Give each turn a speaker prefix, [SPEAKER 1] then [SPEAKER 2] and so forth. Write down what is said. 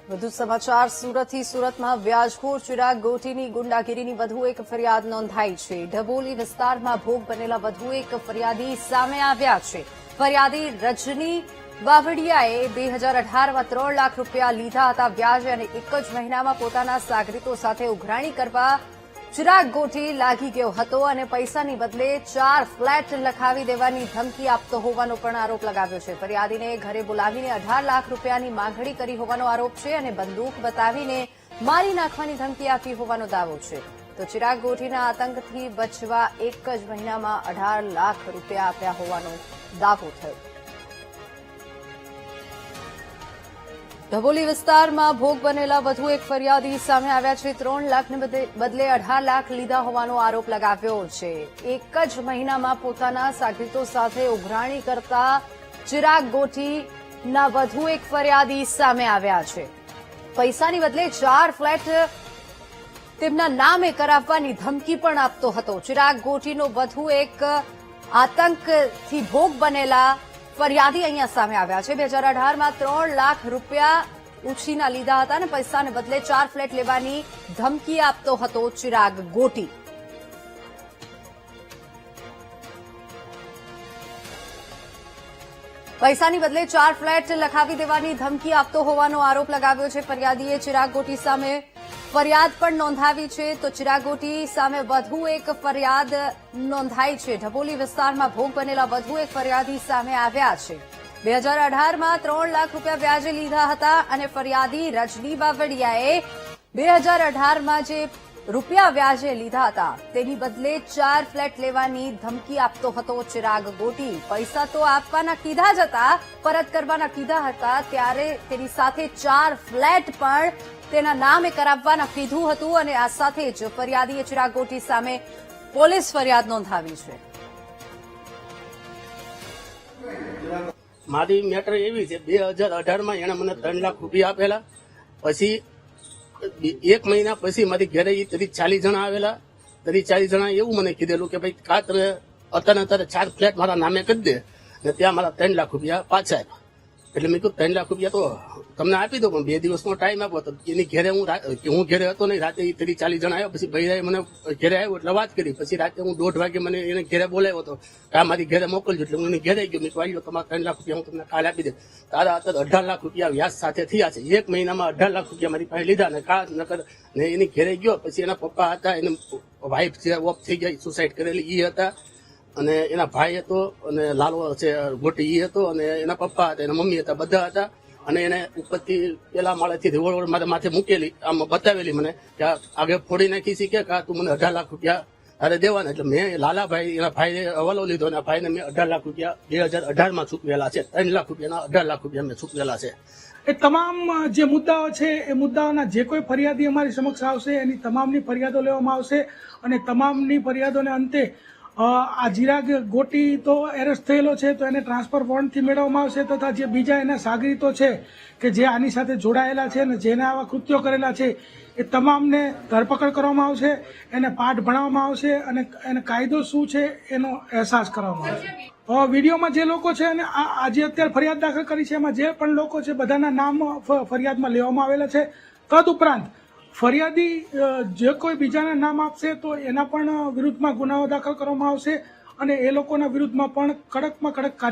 [SPEAKER 1] વધુ સમાચાર સુરતથી સુરતમાં વ્યાજખોર ચિરાગ ગોટીની ગુંડાગીરીની વધુ એક ફરિયાદ નોંધાઈ છે। ઢબોલી વિસ્તારમાં ભોગ બનેલા વધુ એક ફરિયાદી સામે આવ્યા છે। ફરિયાદી રજની વાવડિયાએ 2018માં 3 લાખ રૂપિયા લીધા હતા વ્યાજે અને એક જ મહિનામાં પોતાના સાગરીતો સાથે ઉઘરાણી કરવા ચિરાગ ગોટી લાગી ગયો હતો અને પૈસાની બદલે 4 ફ્લેટ લખાવી દેવાની ધમકી આપતો હોવાનો પણ આરોપ લગાવ્યો છે। ફરિયાદીને ઘરે બોલાવીને 18 લાખ રૂપિયાની માંગણી કરી હોવાનો આરોપ છે અને બંદૂક બતાવીને મારી નાખવાની ધમકી આપી હોવાનો દાવો છે। તો ચિરાગ ગોટીના આતંકથી બચવા એક જ મહિનામાં 18 લાખ રૂપિયા આપ્યા હોવાનો દાવો થયો। ઢબોલી વિસ્તારમાં ભોગ બનેલા વધુ એક ફરિયાદી સામે આવ્યા છે। 3 લાખને બદલે 18 લાખ લીધા હોવાનો આરોપ લગાવ્યો છે। એક જ મહિનામાં પોતાના સાગરીતો સાથે ઉઘરાણી કરતા ચિરાગ ગોટીના વધુ એક ફરિયાદી સામે આવ્યા છે। પૈસાની બદલે 4 ફ્લેટ તેમના નામે કરાવવાની ધમકી પણ આપતો હતો। ચિરાગ ગોટીનો વધુ એક આતંકથી ભોગ બનેલા ફરિયાદી અહીંયા સામે આવ્યા છે। 2018માં 3 લાખ રૂપિયા ઉછીના લીધા હતા અને પૈસાને બદલે 4 ફ્લેટ લેવાની ધમકી આપતો હતો ચિરાગ ગોટી। પૈસાની બદલે 4 ફ્લેટ લખાવી દેવાની ધમકી આપતો હોવાનો આરોપ લગાવ્યો છે। ફરિયાદીએ ચિરાગ ગોટી સામે ફરિયાદ પણ નોંધાવી છે। તો ચિરાગ ગોટી સામે વધુ એક ફરિયાદ નોંધાઈ છે। ઢબોલી વિસ્તારમાં ભોગ બનેલા વધુ એક ફરિયાદી સામે આવ્યા છે। 2018માં 3 લાખ રૂપિયા વ્યાજે લીધા હતા અને ફરિયાદી રજની વાવડિયાએ 2018માં જે રૂપિયા વ્યાજે લીધા હતા તેની બદલે 4 ફ્લેટ લેવાની ધમકી આપતો હતો ચિરાગ ગોટી। પૈસા તો આપવાના કીધા જ હતા, પરત કરવાના કીધા હતા, ત્યારે તેની સાથે 4 ફ્લેટ પણ તેના નામે કરાવવાના કીધું હતું અને આ સાથે જ ફરિયાદીએ ચિરાગ ગોટી સામે પોલીસ ફરિયાદ નોંધાવી છે।
[SPEAKER 2] મારી મેટર એવી છે, 2018માં એને મને 3 લાખ રૂપિયા આપેલા, પછી 1 મહિના પછી મારી ઘરે 40 જણા આવેલા। 40 જણા એવું મને કીધેલું કે ભાઈ કા તમે અત્યારે 4 ફ્લેટ મારા નામે કરી દે ને ત્યાં મારા 3 લાખ રૂપિયા પાછા આપ્યા। એટલે મેં કીધું 3 લાખ રૂપિયા તો તમને આપી દો, પણ 2 દિવસનો ટાઈમ આપો। તો એની ઘરે હું ઘરે હતો નહીં, રાતે 40 જણા આવ્યા, પછી ભાઈ મને ઘરે આવ્યો એટલે વાત કરી। પછી રાતે હું 1:30 વાગે મને એને ઘરે બોલાવ્યો હતો કે આ મારી ઘરે મોકલજો, એટલે હું એને ઘરે ગયો। મેં કહ્યું તમારા 3 લાખ રૂપિયા હું તમને કાલે આપી દે, તારા અત્યારે 18 લાખ રૂપિયા વ્યાજ સાથે થયા છે। 1 મહિનામાં 18 લાખ રૂપિયા મારી પાસે લીધા ને કા નકર ને એની ઘરે ગયો। પછી એના પપ્પા હતા, એને વાઇફ જે ઓફ થઈ ગઈ, સુસાઇડ કરેલી એ હતા, અને એના ભાઈ હતો, અને લાલો છે ગોટી એ હતો, અને એના પપ્પા હતા, એના મમ્મી હતા, બધા હતા। અને એને ઉપરથી પેલા માળેથી રિવોલ્વર મારા માથે મૂકેલી, આમ બતાવેલી મને કે આગળ ફોડી નાખી છે કે તું મને 18 લાખ રૂપિયા તારે દેવાના। એટલે મેં લાલાભાઈ એના ભાઈને હવાલો લીધો, એના ભાઈને મેં 18 લાખ રૂપિયા 2018માં ચૂકવેલા છે। 3 લાખ રૂપિયાના 18 લાખ રૂપિયા મેં ચૂકવેલા છે।
[SPEAKER 3] એ તમામ જે મુદ્દાઓ છે એ મુદ્દાઓના જે કોઈ ફરિયાદી અમારી સમક્ષ આવશે એની તમામની ફરિયાદો લેવામાં આવશે અને તમામની ફરિયાદોને અંતે આ ચિરાગ ગોટી તો એરેસ્ટ થયેલો છે તો એને ટ્રાન્સફર વોરંટથી મેળવવામાં આવશે, તથા જે બીજા એના સાગરીતો છે કે જે આની સાથે જોડાયેલા છે અને જેને આવા કૃત્યો કરેલા છે એ તમામને ધરપકડ કરવામાં આવશે, એને પાઠ ભણાવવામાં આવશે અને એને કાયદો શું છે એનો અહેસાસ કરવામાં આવશે। વિડીયોમાં જે લોકો છે અને આજે અત્યારે ફરિયાદ દાખલ કરી છે એમાં જે પણ લોકો છે બધાના નામ ફરિયાદમાં લેવામાં આવેલા છે। તદુપરાંત ફરિયાદી જે કોઈ બીજાના નામ આપશે તો એના પણ વિરુદ્ધમાં ગુનાઓ દાખલ કરવામાં આવશે અને એ લોકોના વિરુદ્ધમાં પણ કડકમાં કડક